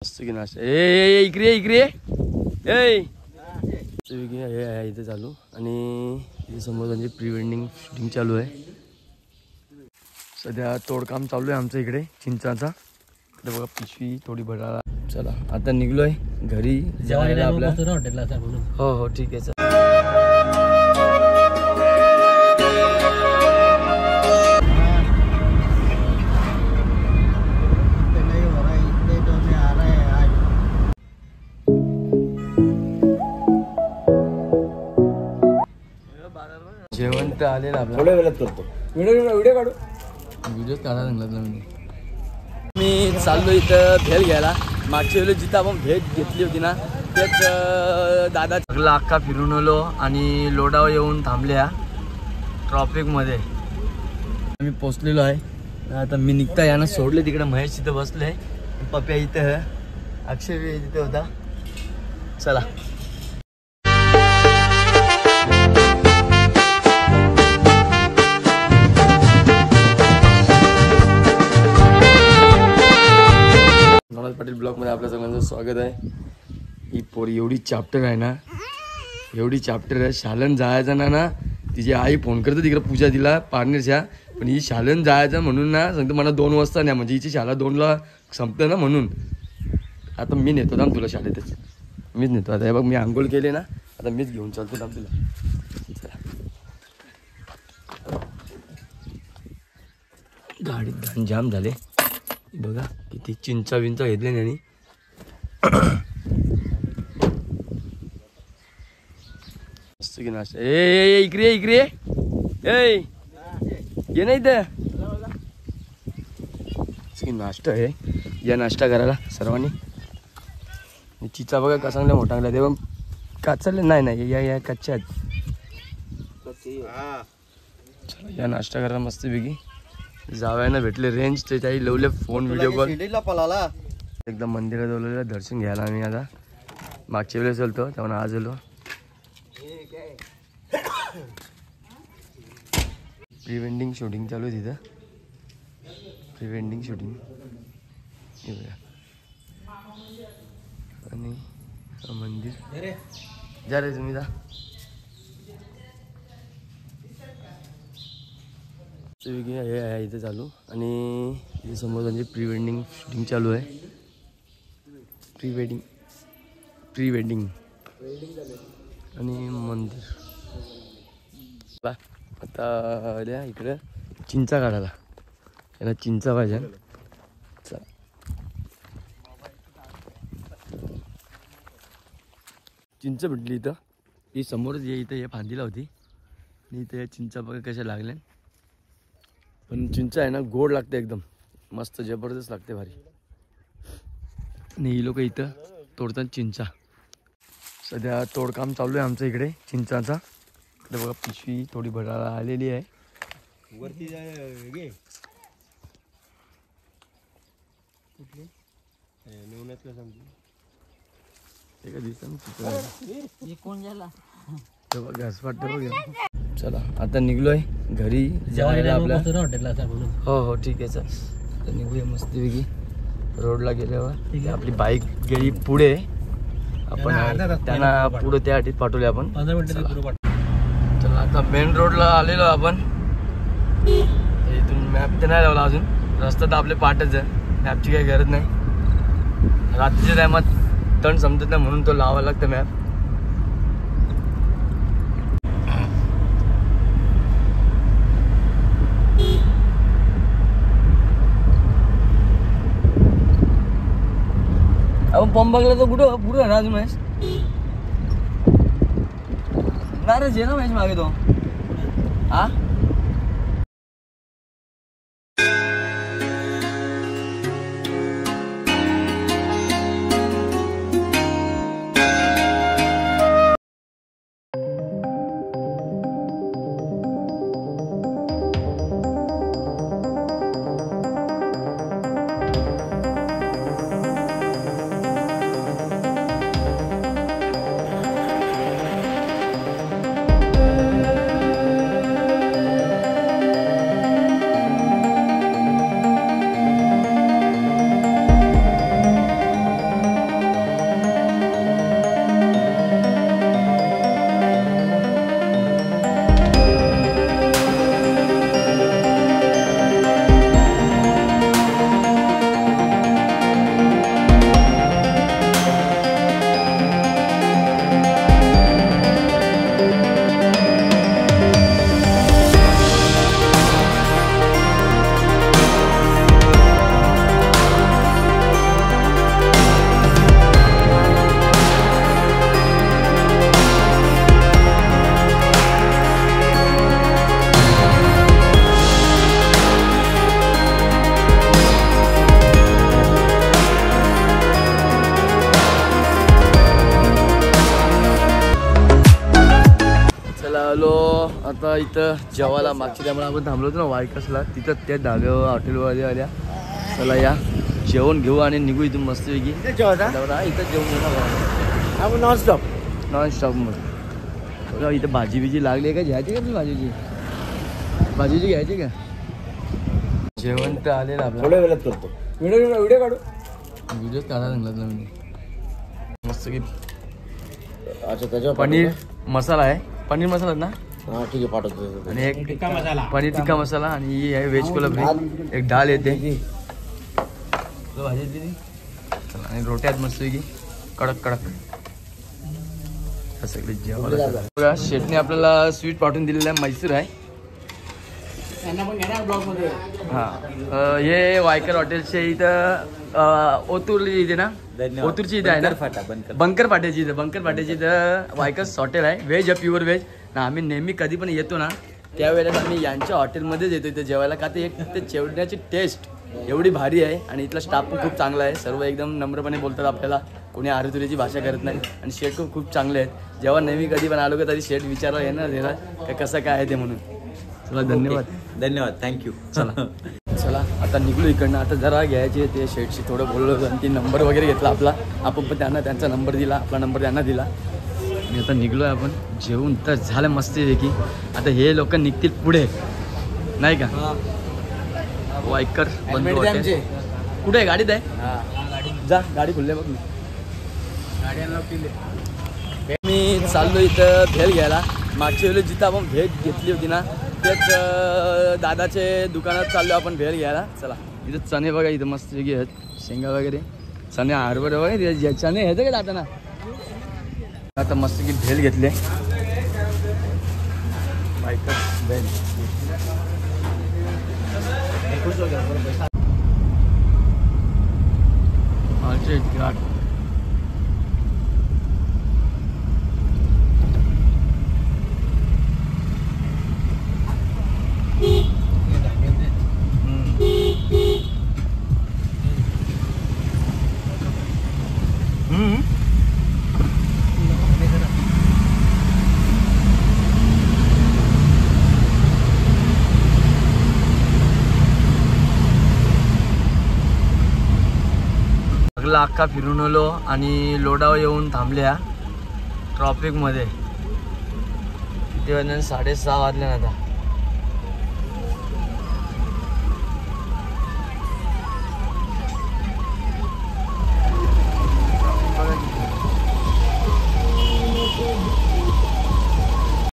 मस्त की नाश्ता ए इकडे इकडे ए इथे चालू आणि इथे समोर म्हणजे प्री वेडिंग शूटिंग चालू आहे. सध्या तोडकाम चालू आहे आमच्या इकडे चिंचाचा. इकडे बघा पिशवी थोडी भरायला. चला आता निघलोय घरी जायला आपल्या हॉटेलला. हो हो ठीक आहे. जेवण तर आलेलं आपलं. थोड्या वेळात करतो. व्हिडिओ काढू. व्हिडिओ काढायला सांगितलं मी चाललो इथं भेल घ्यायला. मागच्या वेळेला जिथं आपण भेट घेतली होती ना तेच दादा सगळा अख्खा फिरून आलो आणि लोडावर येऊन थांबल्या ट्रॉफिकमध्ये. मी पोचलेलो आहे. आता मी निघता यानं सोडले तिकडे. महेश तिथं बसले, पप्या इथं, अक्षय तिथे होता. चला पाटील ब्लॉग मध्ये आपल्या सगळ्यांचं स्वागत आहे. ही पोरी एवढी चॅप्टर आहे ना, एवढी चॅप्टर आहे. शालन जायचं ना तिची आई फोन करते तिकडे पूजा दिला पार्टनरच्या. पण ही शालन जायचं म्हणून ना सांगतो मला 2 वाजता नाही, म्हणजे हिची शाळा 2ला संपतं ना म्हणून. आता मी नेतो ना तुला शाळेतच, मीच नेतो. आता हे बघ मी आंघोळ केले ना, आता मीच घेऊन चालतो ना तुला. चला गाडीत घाण जाम झाले बघा. किती चिंचा विंचा घेतले त्यांनी. मस्त की नाश्ता ए इकडे इकडे ये नाही तर की नाश्ता आहे. या नाश्ता करायला सर्वांनी. चिचा बघा कसा चांगला मोठा आणला. तेव्हा काचले नाही या कच्च्या आहेत. चला या नाश्ता करायला मस्त पैकी. जावयानं भेटले रेंज ते त्याही लवले फोन व्हिडिओ कॉल. एकदम मंदिरात बोलवलं दर्शन घ्यायला आम्ही. आता मागच्या वेळेस चलतो तेव्हा आज आलो. प्री वेडिंग शूटिंग चालू आहे तिथं. प्री वेडिंग शूटिंग आणि मंदिर जा रे तुम्ही जा. हे इथे चालू आणि इथे समोर म्हणजे प्री वेडिंग शूटिंग चालू आहे. प्री वेडिंग आणि मंदिर. आता द्या इकडं चिंचा काढायला. त्यांना चिंचा पाहिजे. चला चिंच भेटली इथं. ही समोरच इथं हे फांदीला होती आणि इथं चिंचा बघा कशा लागल्या. पण चिंचा आहे ना गोड लागते एकदम मस्त जबरदस्त लागते भारी. आणि ही लोक इथं तोडतात चिंचा. सध्या तोडकाम चालू आहे आमच्या इकडे चिंचाचा. इकडे बघा पिशवी थोडी भरायला आलेली आहे. वरती चला आता निघलोय घरी जायला आपल्या हॉटेलला. हो हो ठीक आहे सर. आता निघूया मस्तपैकी. रोडला गेल्यावर आपली बाईक गेली पुढे. आपण त्यांना पुढे त्या आठीत पाठवले आपण. चला आता मेन रोडला आलेलो आपण. इथून मॅप तर नाही लावला अजून. रस्ता तर आपले पाठच आहे, मॅपची काही गरज नाही. रात्रीच्या टायमात तण समजत नाही म्हणून तो लावावा लागतं मॅप. आपण पंप बघला तर कुठं पुढं ना अजून महेश. नाही रे जे ना महेश मागे तो. हा आलो आता इथं जेवायला मागच्या त्यामुळे आपण थांबलो होतो ना वायकसला, तिथं त्या धाब्यावर हॉटेलवाले आल्या. चला या जेवण घेऊ आणि निघू इथून मस्तपैकी. इथं जेवण घेऊ ना आपण नॉनस्टॉप मध्ये. इथं भाजी बिजी लागली का, घ्यायची का भाजीची घ्यायची का? जेवण तर आलेलं आपलं. थोड्या वेळात करतो. व्हिडिओ काढू. व्हिडिओ काढायला लागला मी मस्त की. अच्छा त्याच्यावर पनीर मसाला आहे, पनीर मसाला ना. हां ठीक आहे पाठवतो. आणि एक पनीर टिक्का मसाला आणि ही आहे व्हेज कोलंबी. एक डाळ येते भाजी दिली आणि रोट्यात मस्त की कडक सगळे जेवण. शेटने आपल्याला स्वीट पाठवून दिलेलं आहे, मैसूर आहे. हां हे वायकर हॉटेलचे इथं ओतूरची इथे ना, ओतूरची इथे आहे ना, बंकर फाट्याची इथं वायकर्स हॉटेल आहे. व्हेज आहे, प्युअर व्हेज ना. आम्ही नेहमी कधी पण येतो ना त्यावेळेस आम्ही यांच्या हॉटेलमध्येच येतो इथं जेवायला, का ते एक ते जेवण्याची टेस्ट एवढी भारी आहे आणि इथला स्टाफ पण खूप चांगला आहे. सर्व एकदम नम्रपणे बोलतात आपल्याला, कोणी आरुतुरीची भाषा करत नाही. आणि शेट खूप चांगले आहेत. जेव्हा नेहमी कधी पण आलो का तरी शेट विचारला येणार का कसं काय आहे ते म्हणून. चला धन्यवाद थँक्यू. चला आता निघलो इकडनं. आता जरा घ्यायचे ते शेटशी थोडं बोललो होतं आणि ती नंबर वगैरे घेतला आपला. आपण पण त्यांना त्यांचा नंबर दिला, आपला नंबर त्यांना दिला आणि आता निघलो आहे आपण. जेवून तर झालं मस्तपैकी. आता हे लोक निघतील पुढे नाही का. वायकर बंद कुठे आहे? गाडीत आहे. जा गाडी खुलले बघ. मी चाललो इथं भेल घ्यायला. मागच्या वेळेला जिथं आपण भेल घेतली होती ना तेच दादाचे दुकानात चाललो आपण भेल घ्यायला. चला इथं चणे बघा, इथं मस्त वेगळी आहेत, शेंगा वगैरे, चणे हरभरे वगैरे चणे आहेत का दादा ना. आता मस्त की भेल घेतले. भेल अख्खा फिरून आलो आणि लोडावर येऊन थांबल्या ट्रॉफिक मध्ये. किती वाजले? 6:30 वाजले ना आता.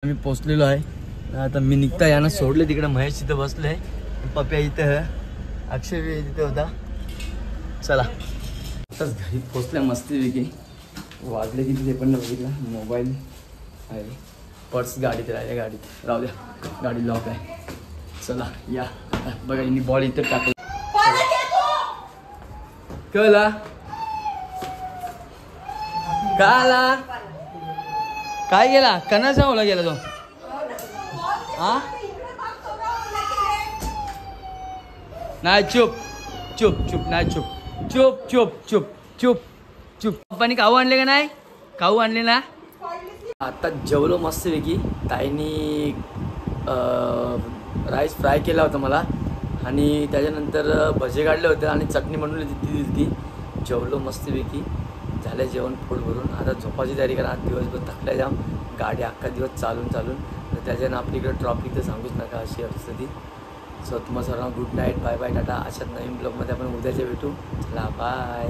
मी पोचलेलो आहे. आता मी निघता यांना सोडले तिकडे. महेश तिथं बसले, पप्या इथं, अक्षय तिथे होता. चला आताच घरी पोचल्या मस्तपैकी. वाजले किती ते पण बघितलं. मोबाईल आहे, पर्स गाडीत राहिल्या, गाडीत राहू द्या, गाडी लॉक आहे. चला या बघा, यांनी बॉल इथं टाकला. कळला काला काय गेला? कणाचा ओला गेला तो. हा नाही, चुप नाही, चुप. पप्पानी खाऊ आणले का नाही? खाऊ आणले ना. आता जेवलो मस्तपैकी. ताईनी राईस फ्राय केला होता मला आणि त्याच्यानंतर भजे काढले होते आणि चटणी बनवली ती. जेवलो मस्तपैकी. झालं जेवण पोट भरून. आता झोपाची तयारी करा. दिवसभर थकल्या जाम, गाडी अख्खा दिवस चालून त्याच्यानं आपली इकडे ट्रॉफिक तर सांगूच नका, अशी परिस्थिती. सो तुम्हाला सर्वांना गुड नाईट, बाय टाटा. अशाच नवीन ब्लॉगमध्ये आपण उद्याच्या भेटू. चला बाय.